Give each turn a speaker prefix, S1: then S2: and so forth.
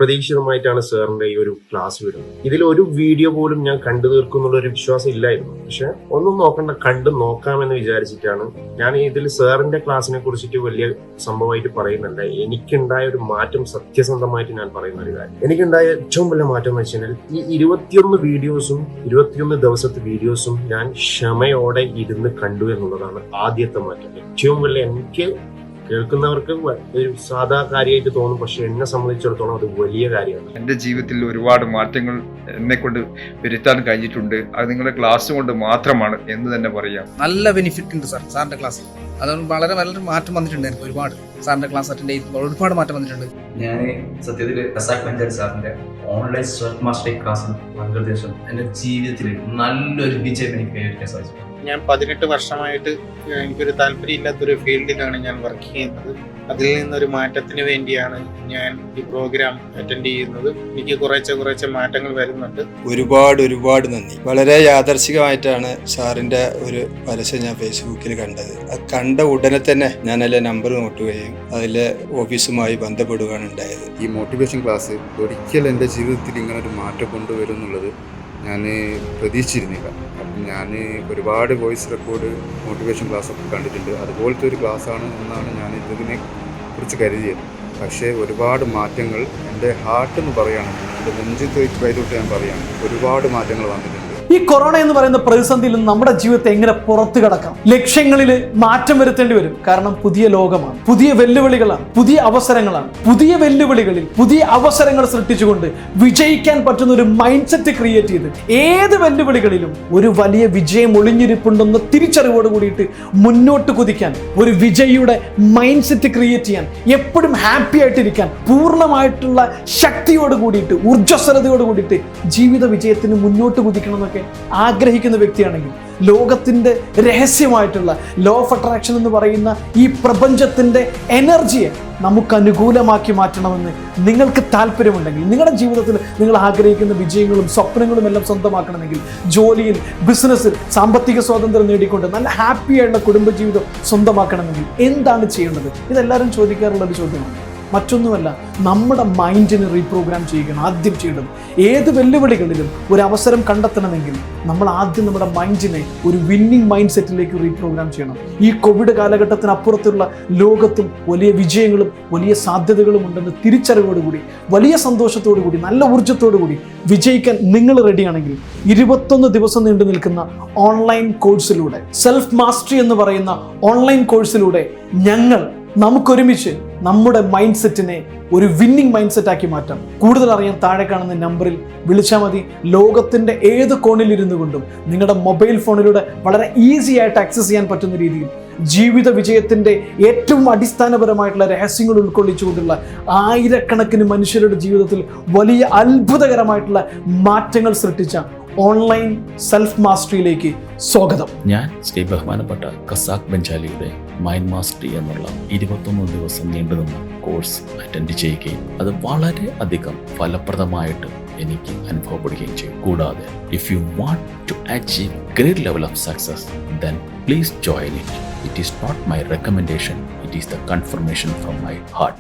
S1: പ്രതീക്ഷിതമായിട്ടാണ് സാറിന്റെ ഈ ഒരു ക്ലാസ് വരുന്നത്. ഇതിൽ ഒരു വീഡിയോ പോലും ഞാൻ കണ്ടു തീർക്കുന്നുള്ള ഒരു വിശ്വാസം ഇല്ലായിരുന്നു. പക്ഷെ ഒന്നും നോക്കണ്ട, കണ്ടു നോക്കാമെന്ന് വിചാരിച്ചിട്ടാണ് ഞാൻ ഇതിൽ സാറിന്റെ ക്ലാസ്സിനെ കുറിച്ചിട്ട് വലിയ സംഭവമായിട്ട് പറയുന്നുണ്ട്. എനിക്കുണ്ടായ ഒരു മാറ്റം സത്യസന്ധമായിട്ട് ഞാൻ പറയുന്ന ഒരു കാര്യം, എനിക്കുണ്ടായ ഏറ്റവും വലിയ മാറ്റം എന്ന് വെച്ചാൽ ഈ 21 ദിവസത്തെ വീഡിയോസും ഞാൻ ക്ഷമയോടെ ഇരുന്ന് കണ്ടു എന്നുള്ളതാണ് ആദ്യത്തെ മാറ്റം. ഏറ്റവും വലിയ, എനിക്ക് കേൾക്കുന്നവർക്ക് ഒരു സാധാ കാര്യമായിട്ട് തോന്നും, പക്ഷെ എന്നെ സംബന്ധിച്ചിടത്തോളം അത് വലിയ കാര്യമാണ്.
S2: എൻ്റെ ജീവിതത്തിൽ ഒരുപാട് മാറ്റങ്ങൾ എന്നെ കൊണ്ട് വരുത്താൻ കഴിഞ്ഞിട്ടുണ്ട്. അത് നിങ്ങളുടെ ക്ലാസ് കൊണ്ട് മാത്രമാണ് എന്ന് തന്നെ പറയാം.
S3: നല്ല ബെനിഫിറ്റ് ഉണ്ട് സാറിന്റെ ക്ലാസ്. അതുകൊണ്ട് വളരെ വളരെ മാറ്റം വന്നിട്ടുണ്ട്. എനിക്ക് ഒരുപാട് സാറിന്റെ ക്ലാസ് അറ്റൻഡ് ചെയ്ത് ഒരുപാട് മാറ്റം വന്നിട്ടുണ്ട്.
S4: ഞാൻ സത്യത്തിൽ കസാക് ബെഞ്ചാലി സാറിന്റെ ഓൺലൈൻ സെൽഫ് മാസ്റ്ററി ക്ലാസ്സിൽ പങ്കെടുത്ത എൻ്റെ ജീവിതത്തിൽ നല്ലൊരു വിജയം എനിക്ക് കൈവരിക്കാൻ സാധിച്ചു.
S5: ഞാൻ 18 വർഷമായിട്ട് എനിക്കൊരു താല്പര്യമില്ലാത്തൊരു ഫീൽഡിലാണ് ഞാൻ വർക്ക് ചെയ്യുന്നത്. അതിൽ നിന്നൊരു മാറ്റത്തിന് വേണ്ടിയാണ് ഞാൻ ഈ പ്രോഗ്രാം അറ്റൻഡ് ചെയ്യുന്നത്. എനിക്ക് കുറേശ്ശെ മാറ്റങ്ങൾ വരുന്നുണ്ട്.
S6: ഒരുപാട് നന്ദി. വളരെ യാദർശികമായിട്ടാണ് സാറിന്റെ ഒരു പരസ്യം ഞാൻ ഫേസ്ബുക്കിൽ കണ്ടത്. അത് കണ്ട ഉടനെ തന്നെ ഞാൻ അതിലെ നമ്പർ നോട്ടുകയും അതിലെ ഓഫീസുമായി ബന്ധപ്പെടുകയാണ് ഉണ്ടായത്.
S7: ഈ മോട്ടിവേഷൻ ക്ലാസ് ഒരിക്കലും എൻ്റെ ജീവിതത്തിൽ ഇങ്ങനെ ഒരു മാറ്റം കൊണ്ടുവരും എന്നുള്ളത് ഞാൻ പ്രതീക്ഷിച്ചിരുന്നില്ല. അപ്പം ഞാൻ ഒരുപാട് വോയിസ് റെക്കോർഡ് മോട്ടിവേഷൻ ക്ലാസ്സൊക്കെ കണ്ടിട്ടുണ്ട്. അതുപോലത്തെ ഒരു ക്ലാസ്സാണ് എന്നാണ് ഞാൻ ഇതിനെ കുറിച്ച് കരുതിയത്. പക്ഷേ ഒരുപാട് മാറ്റങ്ങൾ എൻ്റെ ഹാർട്ട് എന്ന് പറയുകയാണ്, എൻ്റെ നെഞ്ചത്ത് കൈതൊട്ട് ഞാൻ പറയുകയാണ്, ഒരുപാട് മാറ്റങ്ങൾ വന്നിട്ടുണ്ട്.
S8: ഈ കൊറോണ എന്ന് പറയുന്ന പ്രതിസന്ധിയിൽ നിന്ന് നമ്മുടെ ജീവിതത്തെ എങ്ങനെ പുറത്തു കടക്കാം? ലക്ഷ്യങ്ങളിൽ മാറ്റം വരുത്തേണ്ടി വരും. കാരണം പുതിയ ലോകമാണ്, പുതിയ വെല്ലുവിളികളാണ്, പുതിയ അവസരങ്ങളാണ്. പുതിയ വെല്ലുവിളികളിൽ പുതിയ അവസരങ്ങൾ സൃഷ്ടിച്ചുകൊണ്ട് വിജയിക്കാൻ പറ്റുന്ന ഒരു മൈൻഡ് സെറ്റ് ക്രിയേറ്റ് ചെയ്ത് ഏത് വെല്ലുവിളികളിലും ഒരു വലിയ വിജയം ഒളിഞ്ഞിരിപ്പുണ്ടെന്ന തിരിച്ചറിവോട് കൂടിയിട്ട് മുന്നോട്ട് കുതിക്കാൻ, ഒരു വിജയിയുടെ മൈൻഡ് സെറ്റ് ക്രിയേറ്റ് ചെയ്യാൻ, എപ്പോഴും ഹാപ്പി ആയിട്ടിരിക്കാൻ, പൂർണ്ണമായിട്ടുള്ള ശക്തിയോട് കൂടിയിട്ട്, ഊർജ്ജസ്വലതയോട് കൂടിയിട്ട് ജീവിത വിജയത്തിന് മുന്നോട്ട് കുതിക്കണം എന്നൊക്കെ ആഗ്രഹിക്കുന്ന വ്യക്തിയാണെങ്കിൽ, ലോകത്തിന്റെ രഹസ്യമായിട്ടുള്ള ലോ ഓഫ് അട്രാക്ഷൻ എന്ന് പറയുന്ന ഈ പ്രപഞ്ചത്തിന്റെ എനർജിയെ നമുക്ക് അനുകൂലമാക്കി മാറ്റണമെന്ന് നിങ്ങൾക്ക് താല്പര്യമുണ്ടെങ്കിൽ, നിങ്ങളുടെ ജീവിതത്തിൽ നിങ്ങൾ ആഗ്രഹിക്കുന്ന വിജയങ്ങളും സ്വപ്നങ്ങളും എല്ലാം സ്വന്തമാക്കണമെങ്കിൽ, ജോലിയിൽ, ബിസിനസ്സിൽ സാമ്പത്തിക സ്വാതന്ത്ര്യം നേടിക്കൊണ്ട് നല്ല ഹാപ്പി ആയിട്ടുള്ള കുടുംബജീവിതം സ്വന്തമാക്കണമെങ്കിൽ എന്താണ് ചെയ്യേണ്ടത്? ഇതെല്ലാവരും ചോദിക്കാറുള്ള ഒരു ചോദ്യമാണ്. മറ്റൊന്നുമല്ല, നമ്മുടെ മൈൻഡിനെ റീപ്രോഗ്രാം ചെയ്യുകയാണ് ആദ്യം ചെയ്യേണ്ടത്. ഏത് വെല്ലുവിളികളിലും ഒരു അവസരം കണ്ടെത്തണമെങ്കിൽ നമ്മൾ ആദ്യം നമ്മുടെ മൈൻഡിനെ ഒരു വിന്നിങ് മൈൻഡ് സെറ്റിലേക്ക് റീപ്രോഗ്രാം ചെയ്യണം. ഈ കോവിഡ് കാലഘട്ടത്തിന് അപ്പുറത്തുള്ള ലോകത്തും വലിയ വിജയങ്ങളും വലിയ സാധ്യതകളും ഉണ്ടെന്ന് തിരിച്ചറിവോടുകൂടി, വലിയ സന്തോഷത്തോടു കൂടി, നല്ല ഊർജ്ജത്തോടു കൂടി വിജയിക്കാൻ നിങ്ങൾ റെഡിയാണെങ്കിൽ 21 ദിവസം നീണ്ടു നിൽക്കുന്ന ഓൺലൈൻ കോഴ്സിലൂടെ, സെൽഫ് മാസ്റ്ററി എന്ന് പറയുന്ന ഓൺലൈൻ കോഴ്സിലൂടെ നമുക്കൊരുമിച്ച് നമ്മുടെ മൈൻഡ് സെറ്റിനെ ഒരു വിന്നിങ് മൈൻഡ് സെറ്റ് ആക്കി മാറ്റാം. കൂടുതൽ അറിയാൻ താഴെ കാണുന്ന നമ്പറിൽ വിളിച്ചാൽ മതി. ലോകത്തിന്റെ ഏത് കോണിലിരുന്നു കൊണ്ടും നിങ്ങളുടെ മൊബൈൽ ഫോണിലൂടെ വളരെ ഈസി ആയിട്ട് ആക്സസ് ചെയ്യാൻ പറ്റുന്ന രീതിയിൽ ജീവിത വിജയത്തിന്റെ ഏറ്റവും അടിസ്ഥാനപരമായിട്ടുള്ള രഹസ്യങ്ങൾ ഉൾക്കൊള്ളിച്ചുകൊണ്ടുള്ള ആയിരക്കണക്കിന് മനുഷ്യരുടെ ജീവിതത്തിൽ വലിയ അത്ഭുതകരമായിട്ടുള്ള മാറ്റങ്ങൾ സൃഷ്ടിച്ച ഓൺലൈൻ സെൽഫ് മാസ്റ്ററിയിലേക്ക് സ്വാഗതം.
S9: ഞാൻ ശ്രീ ബഹുമാനപ്പെട്ട കസാക് ബെഞ്ചാലിയുടെ മൈൻഡ് മാസ്റ്ററി എന്നുള്ള 21 ദിവസം നീണ്ടുനിന്ന കോഴ്സ് അറ്റൻഡ് ചെയ്യുകയും അത് വളരെ അധികം ഫലപ്രദമായിട്ട് എനിക്ക് അനുഭവപ്പെടുകയും ചെയ്യും. കൂടാതെ if you want to achieve great level of success, then please join it. It is not my recommendation, it is the confirmation from my heart.